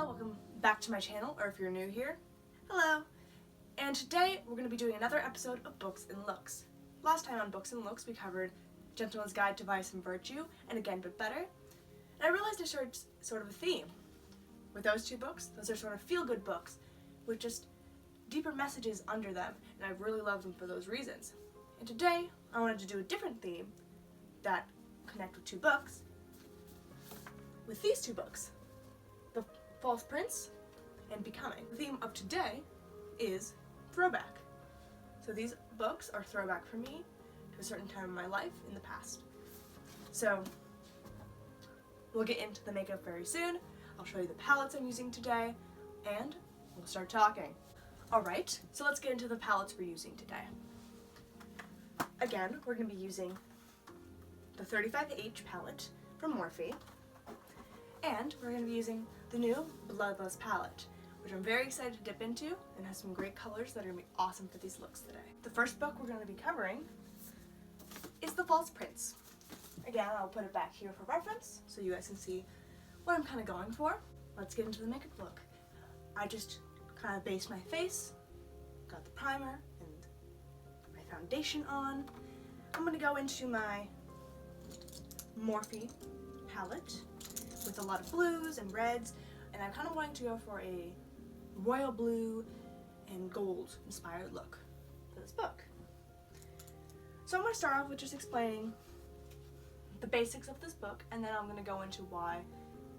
Hello, welcome back to my channel, or if you're new here, hello. And today we're going to be doing another episode of Books and Looks. Last time on Books and Looks we covered Gentleman's Guide to Vice and Virtue, and Again But Better. And I realized I started sort of a theme with those two books. Those are sort of feel-good books with just deeper messages under them, and I really love them for those reasons. And today I wanted to do a different theme that connect with two books, with these two books, The False Prince and Becoming. The theme of today is throwback. So these books are throwback for me to a certain time in my life in the past. So we'll get into the makeup very soon. I'll show you the palettes I'm using today, and we'll start talking. Alright, so let's get into the palettes we're using today. Again, we're going to be using the 35H palette from Morphe, and we're going to be using the new Bloodlust palette, which I'm very excited to dip into and has some great colors that are going to be awesome for these looks today. The first book we're going to be covering is The False Prince. Again, I'll put it back here for reference so you guys can see what I'm kind of going for. Let's get into the makeup look. I just kind of based my face, got the primer and my foundation on. I'm going to go into my Morphe palette with a lot of blues and reds, and I'm kind of wanting to go for a royal blue and gold inspired look for this book. So I'm going to start off with just explaining the basics of this book, and then I'm going to go into why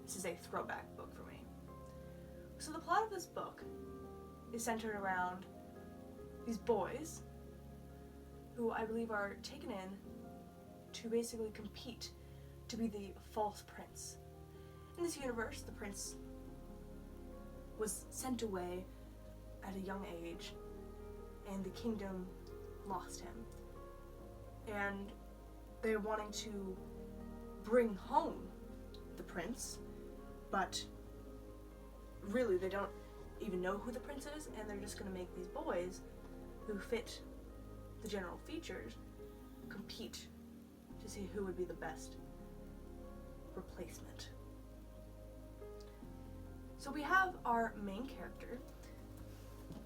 this is a throwback book for me. So the plot of this book is centered around these boys who I believe are taken in to basically compete to be the false prince. In this universe, the prince was sent away at a young age, and the kingdom lost him. And they're wanting to bring home the prince, but really they don't even know who the prince is, and they're just going to make these boys who fit the general features compete to see who would be the best replacement. So we have our main character,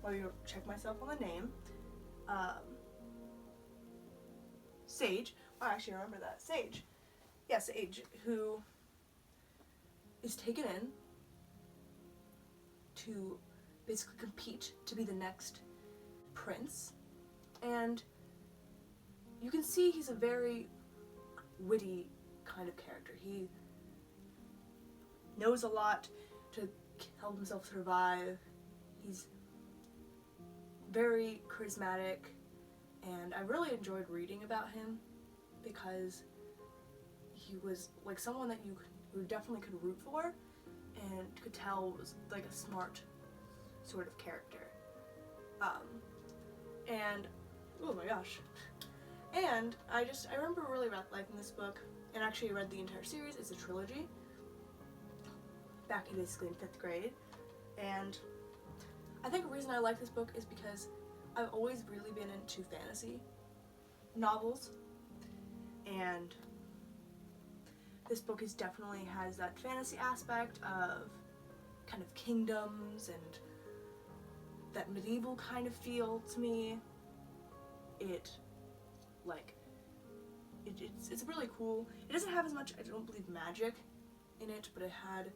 while you check myself on the name, Sage. Oh, actually I remember that. Sage. Yeah, Sage, who is taken in to basically compete to be the next prince. And you can see he's a very witty kind of character. He knows a lot to help himself survive. He's very charismatic, and I really enjoyed reading about him because he was like someone that you definitely could root for and could tell was like a smart sort of character. And oh my gosh. And I remember really liking this book, and actually read the entire series. It's a trilogy back basically in 5th grade, and I think a reason I like this book is because I've always really been into fantasy novels, and this book definitely has that fantasy aspect of kind of kingdoms and that medieval kind of feel to me. It's really cool. It doesn't have as much, I don't believe, magic in it, but it had,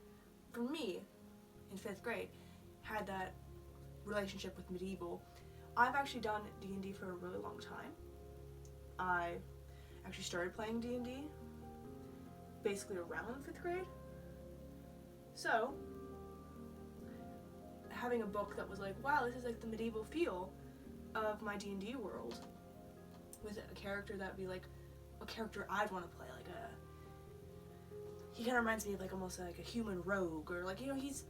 for me, in 5th grade, had that relationship with medieval. I've actually done D&D for a really long time. I actually started playing D&D basically around 5th grade. So, having a book that was like, wow, this is like the medieval feel of my D&D world, with a character that would be like a character I'd want to play, he kind of reminds me of like almost like a human rogue, or like, you know, he's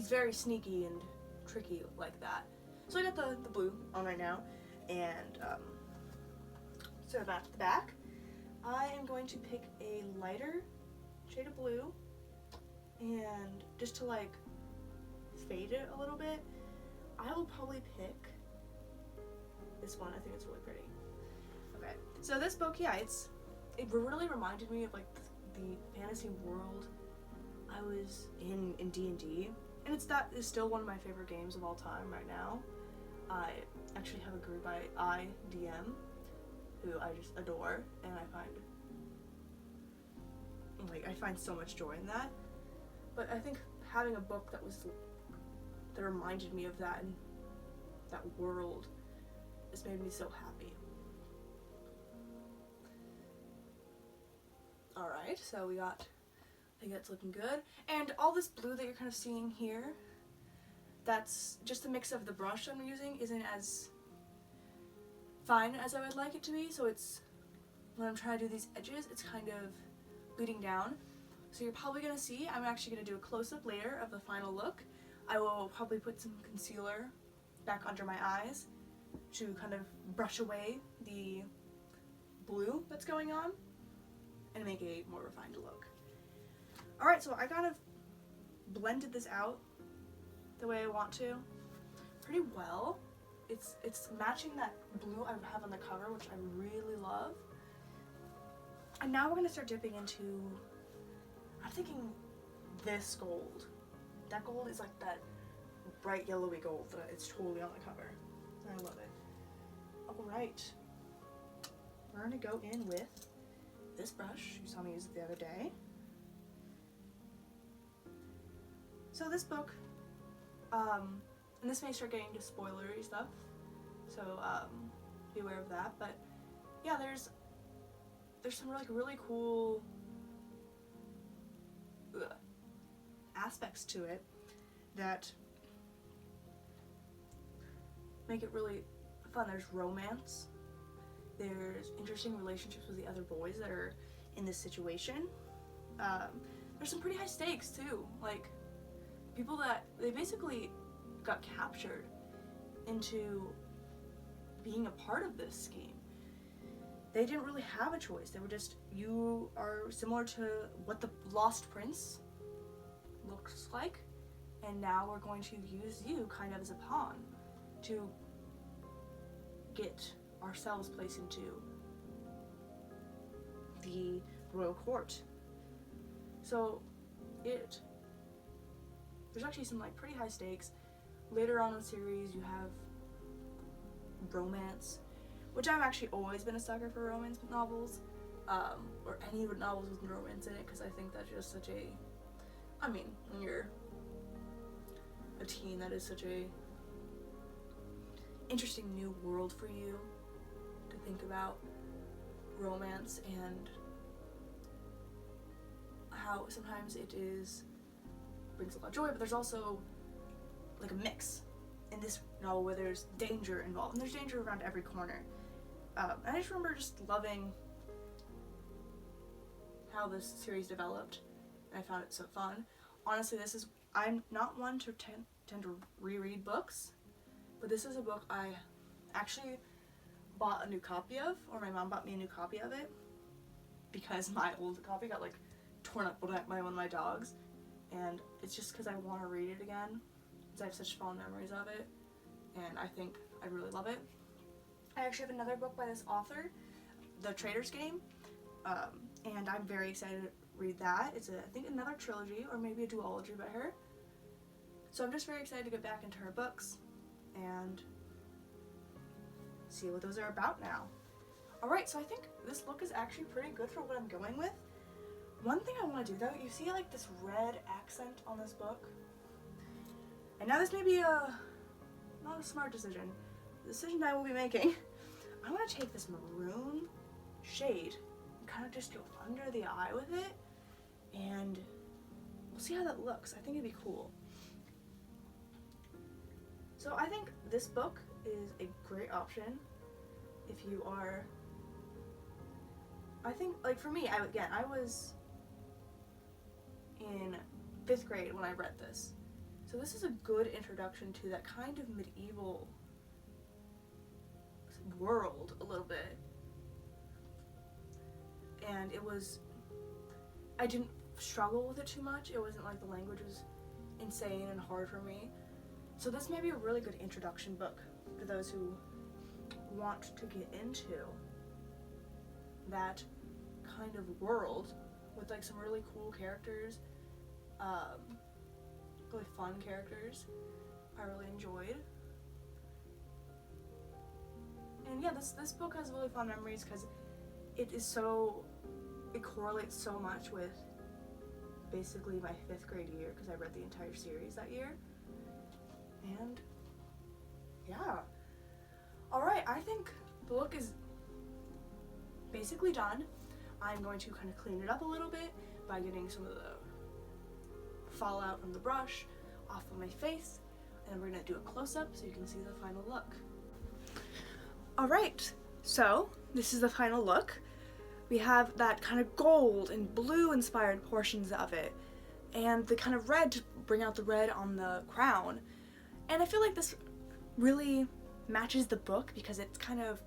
very sneaky and tricky like that. So I got the blue on right now, and so back to the back, I am going to pick a lighter shade of blue, and just to like fade it a little bit, I will probably pick this one. I think it's really pretty. Okay, so this book, yeah, it really reminded me of like the fantasy world I was in D&D, and that is still one of my favorite games of all time right now. I actually have a group I DM, who I just adore, and I find so much joy in that. But I think having a book that reminded me of that and that world just made me so happy. Alright, so I think that's looking good. And all this blue that you're kind of seeing here, that's just a mix of the brush I'm using isn't as fine as I would like it to be, so when I'm trying to do these edges, it's kind of bleeding down. So you're probably going to see, I'm actually going to do a close-up later of the final look. I will probably put some concealer back under my eyes to kind of brush away the blue that's going on and make a more refined look. Alright, so I kind of blended this out the way I want to pretty well. It's matching that blue I have on the cover, which I really love. And now we're going to start dipping into, I'm thinking this gold. That gold is like that bright yellowy gold that it's totally on the cover. I love it. Alright. We're going to go in with this brush. You saw me use it the other day. So this book, and this may start getting into spoilery stuff, so be aware of that. But yeah, there's some really cool aspects to it that make it really fun. There's romance. There's interesting relationships with the other boys that are in this situation. There's some pretty high stakes too. Like, people that they basically got captured into being a part of this scheme. They didn't really have a choice. They were just, you are similar to what the Lost Prince looks like, and now we're going to use you kind of as a pawn to get ourselves placed into the royal court. So there's actually some pretty high stakes. Later on in the series you have romance, which I've actually always been a sucker for romance novels, or any novels with romance in it, because I think that's just such when you're a teen, that is such a interesting new world for you to think about romance, and how sometimes it brings a lot of joy, but there's also like a mix in this novel where there's danger involved, and there's danger around every corner. And I just remember just loving how this series developed, and I found it so fun. Honestly, I'm not one to tend to reread books, but this is a book I actually bought a new copy of, or my mom bought me a new copy of it, because my old copy got torn up by one of my dogs, and it's just because I want to read it again, because I have such fond memories of it, and I think I really love it. I actually have another book by this author, The Traitor's Game, and I'm very excited to read that. It's I think another trilogy, or maybe a duology by her. So I'm just very excited to get back into her books and see what those are about now. Alright, so I think this look is actually pretty good for what I'm going with. One thing I want to do though, you see this red accent on this book? And now this may be not a smart decision. The decision I will be making. I want to take this maroon shade and kind of just go under the eye with it, and we'll see how that looks. I think it'd be cool. So I think this book is a great option if you are, I think, for me, I was in 5th grade when I read this. So this is a good introduction to that kind of medieval world a little bit. And I didn't struggle with it too much. It wasn't like the language was insane and hard for me. So this may be a really good introduction book for those who want to get into that kind of world with some really cool characters. really fun characters I really enjoyed. And yeah, this book has really fun memories because it correlates so much with basically my 5th grade year, because I read the entire series that year. And yeah. Alright, I think the look is basically done. I'm going to kind of clean it up a little bit by getting some of the fallout from the brush off of my face, and we're going to do a close-up so you can see the final look. Alright, so this is the final look. We have that kind of gold and blue inspired portions of it, and the kind of red to bring out the red on the crown. And I feel like this really matches the book because it's kind of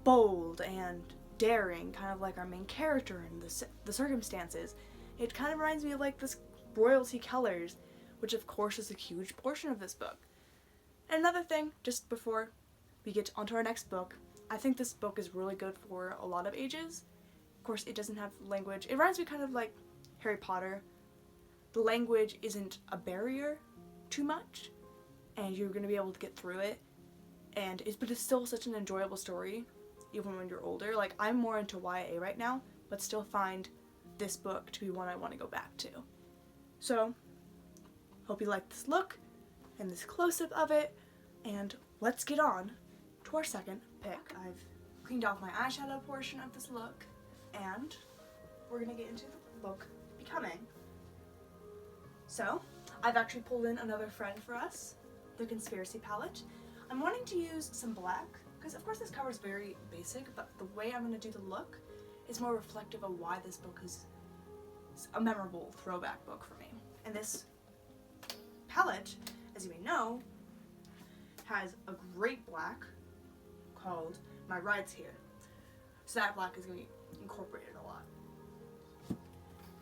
bold and daring, kind of like our main character and the circumstances. It kind of reminds me of like this royalty colors, which of course is a huge portion of this book. And another thing, just before we get onto our next book, I think this book is really good for a lot of ages. Of course, it doesn't have language. It reminds me kind of like Harry Potter. The language isn't a barrier too much, and you're going to be able to get through it. But it's still such an enjoyable story, even when you're older. Like, I'm more into YA right now, but still find this book to be one I want to go back to. So, hope you like this look and this close-up of it, and let's get on to our second pick. I've cleaned off my eyeshadow portion of this look, and we're gonna get into the book Becoming. So, I've actually pulled in another friend for us, the Conspiracy palette. I'm wanting to use some black, because of course this cover is very basic, but the way I'm gonna do the look is more reflective of why this book is a memorable throwback book for me. And this palette, as you may know, has a great black called My Ride's Here. So that black is going to be incorporated a lot.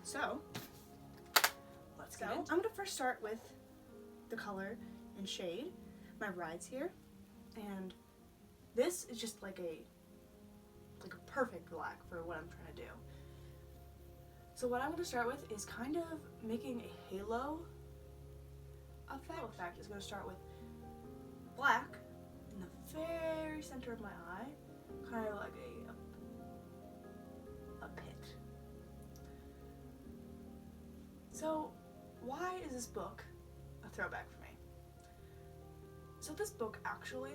So, let's go. I'm going to first start with the color and shade. My Ride's Here. And this is just like a perfect black for what I'm trying to do. So what I'm going to start with is kind of making a halo effect. The effect is going to start with black in the very center of my eye, kind of like a pit. So why is this book a throwback for me? So this book actually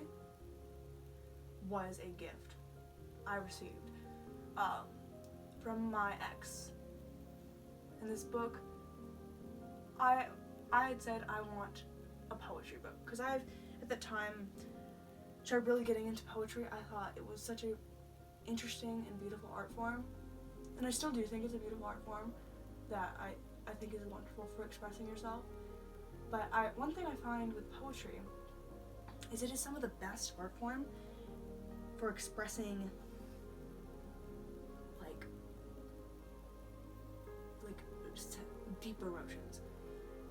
was a gift I received from my ex. In this book, I had said I want a poetry book, because at the time, started really getting into poetry. I thought it was such a interesting and beautiful art form, and I still do think it's a beautiful art form that I think is wonderful for expressing yourself. But one thing I find with poetry is it is some of the best art form for expressing like deep emotions.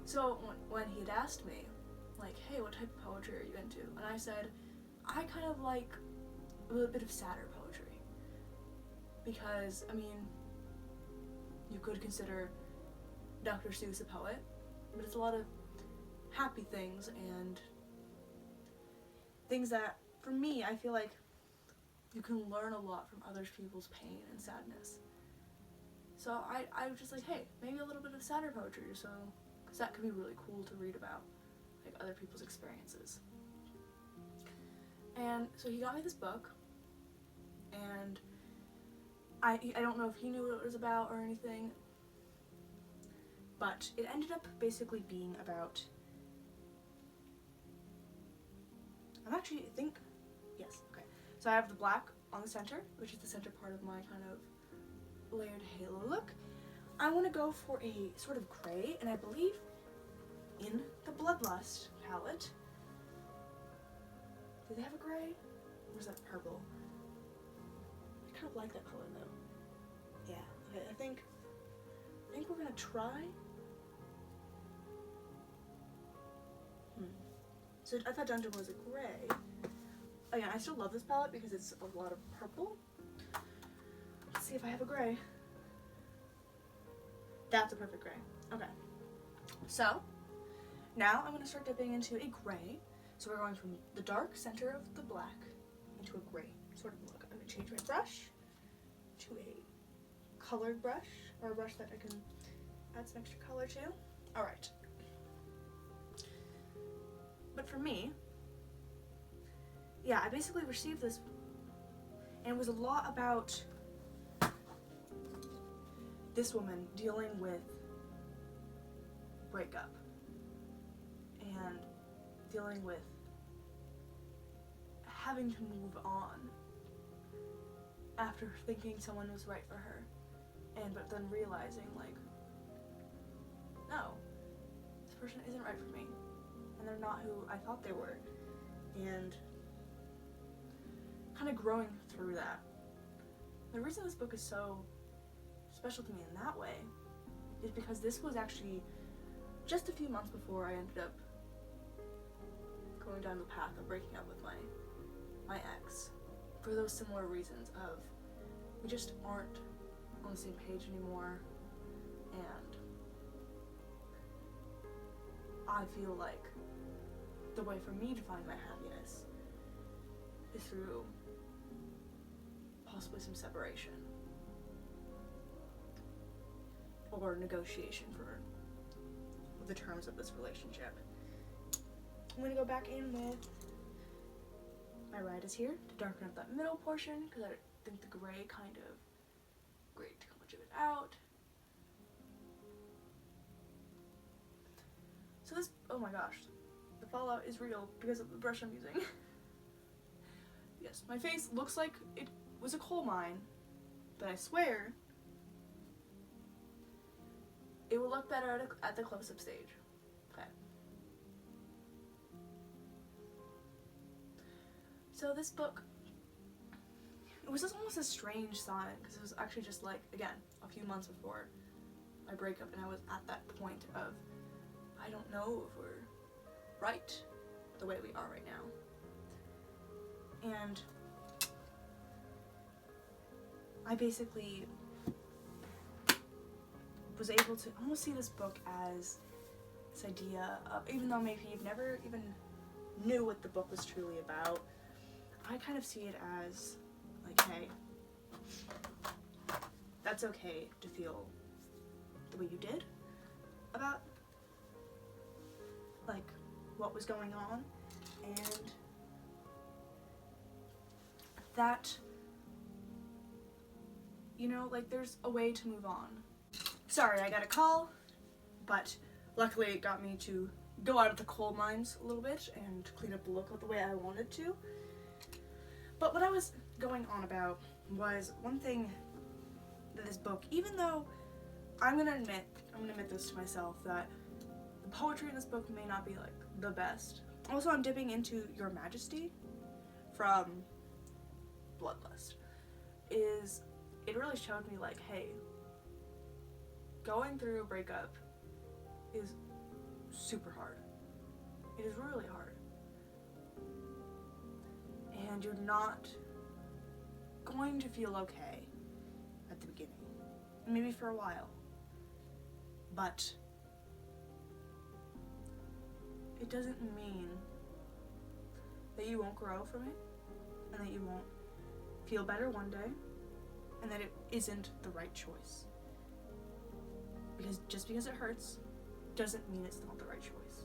So when he had asked me, like, hey, what type of poetry are you into? And I said, I kind of like a little bit of sadder poetry. Because, I mean, you could consider Dr. Seuss a poet, but it's a lot of happy things and things that, for me, I feel like you can learn a lot from other people's pain and sadness. So I was just like, hey, maybe a little bit of sadder poetry, so, because that could be really cool to read about, like, other people's experiences. And so he got me this book, and I don't know if he knew what it was about or anything, but it ended up basically being about, yes, okay. So I have the black on the center, which is the center part of my kind of layered halo look. I want to go for a sort of gray, and I believe in the Bloodlust palette, do they have a gray? Or is that purple? I kind of like that color though. Yeah, okay, I think we're gonna try. So I thought Dungeon was a gray. Again, I still love this palette because it's a lot of purple. Let's see if I have a gray. That's a perfect gray. Okay. So, now I'm going to start dipping into a gray. So we're going from the dark center of the black into a gray sort of look. I'm going to change my brush to a colored brush, or a brush that I can add some extra color to. Alright. But for me, yeah, I basically received this, and it was a lot about this woman dealing with breakup and dealing with having to move on after thinking someone was right for her, but then realizing, like, no, this person isn't right for me, and they're not who I thought they were, and kind of growing through that. The reason this book is so special to me in that way is because this was actually just a few months before I ended up going down the path of breaking up with my ex, for those similar reasons of we just aren't on the same page anymore, and I feel like the way for me to find my happiness is through possibly some separation or negotiation for the terms of this relationship. I'm gonna go back in with my red is here to darken up that middle portion because I think the gray kind of grayed too much of it out. So this, oh my gosh, the fallout is real because of the brush I'm using. Yes, my face looks like it was a coal mine, but I swear it will look better at the close-up stage. Okay. So this book, it was just almost a strange sign because it was actually just like, again, a few months before my breakup, and I was at that point of, I don't know if we're right the way we are right now. And I basically was able to almost see this book as this idea of, even though maybe you've never even knew what the book was truly about, I kind of see it as like, hey, that's okay to feel the way you did about like what was going on, and that, you know, like there's a way to move on. Sorry, I got a call, but luckily it got me to go out of the coal mines a little bit and clean up the look the way I wanted to. But what I was going on about was one thing that this book, even though I'm gonna admit this to myself, that the poetry in this book may not be like the best. Also, I'm dipping into Your Majesty from Bloodlust. It really showed me like, hey, going through a breakup is super hard. It is really hard. And you're not going to feel okay at the beginning. Maybe for a while. But it doesn't mean that you won't grow from it, and that you won't feel better one day, and that it isn't the right choice. Because just because it hurts doesn't mean it's not the right choice.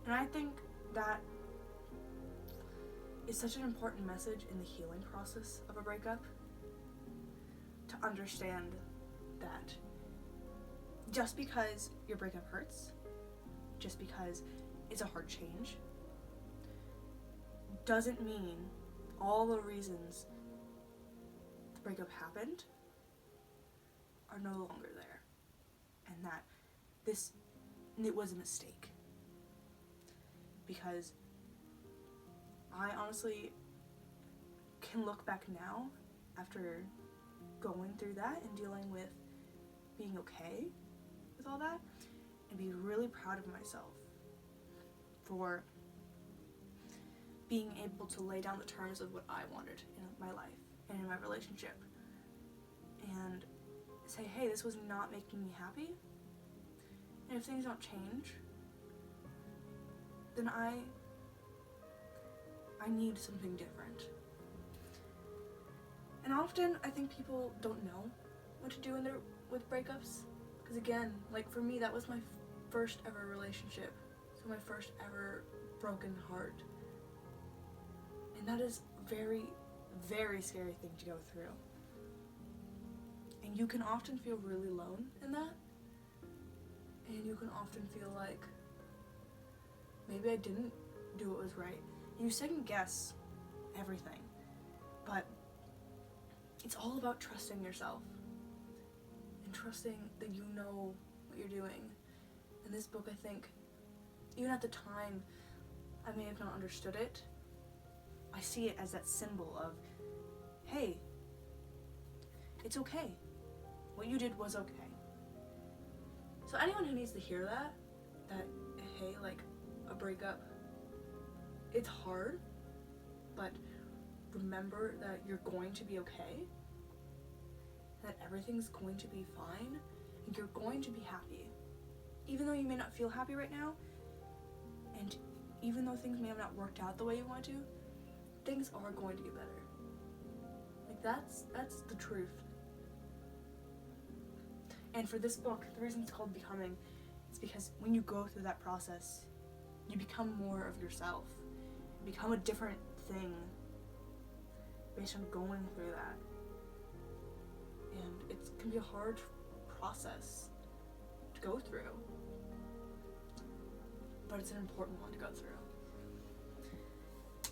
And I think that is such an important message in the healing process of a breakup, to understand that just because your breakup hurts, just because it's a hard change, doesn't mean all the reasons the breakup happened are no longer there, and that it was a mistake. Because I honestly can look back now after going through that and dealing with being okay with all that, and be really proud of myself for being able to lay down the terms of what I wanted in my life and in my relationship. And say, hey, this was not making me happy. And if things don't change, then I need something different. And often I think people don't know what to do with breakups. Because again, like for me, that was my first ever relationship. So my first ever broken heart. And that is a very, very scary thing to go through. And you can often feel really alone in that. And you can often feel like, maybe I didn't do what was right. And you second guess everything. But it's all about trusting yourself. And trusting that you know what you're doing. In this book, I think, even at the time, I may have not understood it. I see it as that symbol of, hey, it's okay. What you did was okay. So anyone who needs to hear that, hey, like, a breakup, it's hard, but remember that you're going to be okay, that everything's going to be fine, and you're going to be happy. Even though you may not feel happy right now, and even though things may have not worked out the way you want to, things are going to get better. Like, that's the truth. And for this book, the reason it's called Becoming is because when you go through that process, you become more of yourself. You become a different thing based on going through that. And it can be a hard process to go through. But it's an important one to go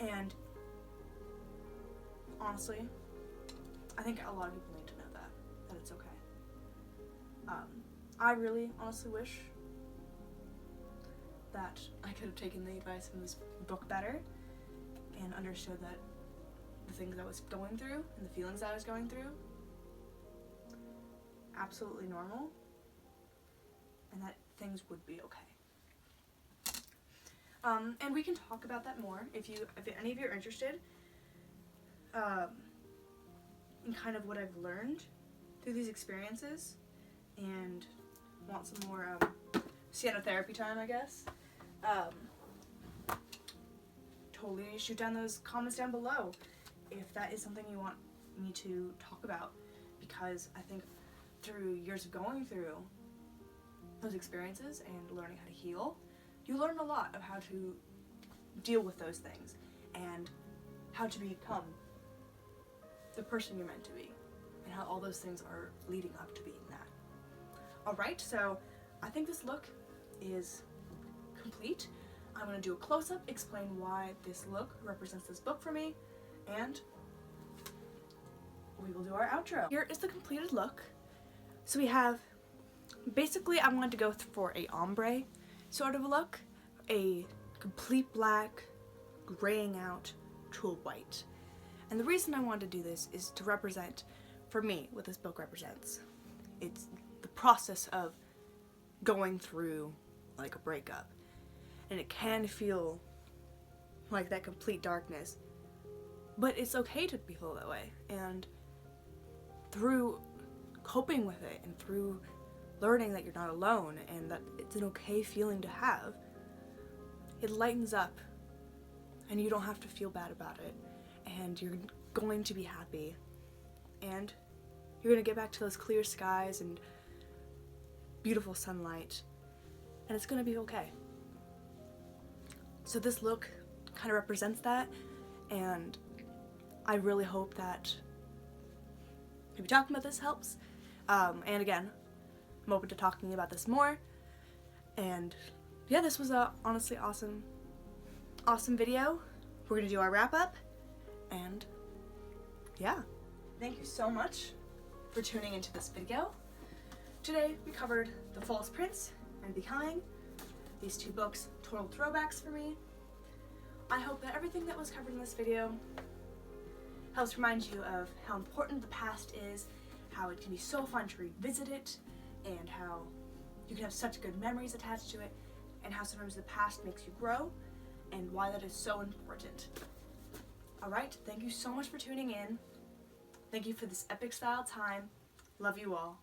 through. And honestly, I think a lot of people need to know that it's okay. I really honestly wish that I could have taken the advice from this book better and understood that the things I was going through and the feelings I was going through, absolutely normal, and that things would be okay. And we can talk about that more if any of you are interested in kind of what I've learned through these experiences and want some more therapy time, I guess. Totally shoot down those comments down below if that is something you want me to talk about, because I think through years of going through those experiences and learning how to heal, you learn a lot of how to deal with those things and how to become the person you're meant to be, and how all those things are leading up to being that. Alright, so I think this look is complete. I'm going to do a close-up, explain why this look represents this book for me, and we will do our outro. Here is the completed look. So we have, basically I wanted to go for a ombre sort of a look, a complete black, graying out to a white. And the reason I wanted to do this is to represent, for me, what this book represents. It's the process of going through like a breakup. And it can feel like that complete darkness, but it's okay to feel that way. And through coping with it and through learning that you're not alone and that it's an okay feeling to have, it lightens up and you don't have to feel bad about it, and you're going to be happy, and you're going to get back to those clear skies and beautiful sunlight, and it's going to be okay. So this look kind of represents that, and I really hope that maybe talking about this helps. And again, I'm open to talking about this more. And yeah, this was a honestly awesome video. We're gonna do our wrap up, and yeah. Thank you so much for tuning into this video. Today we covered The False Prince and Becoming. These two books, total throwbacks for me. I hope that everything that was covered in this video helps remind you of how important the past is, how it can be so fun to revisit it, and how you can have such good memories attached to it, and how sometimes the past makes you grow, and why that is so important. Alright, thank you so much for tuning in. Thank you for this epic style time. Love you all.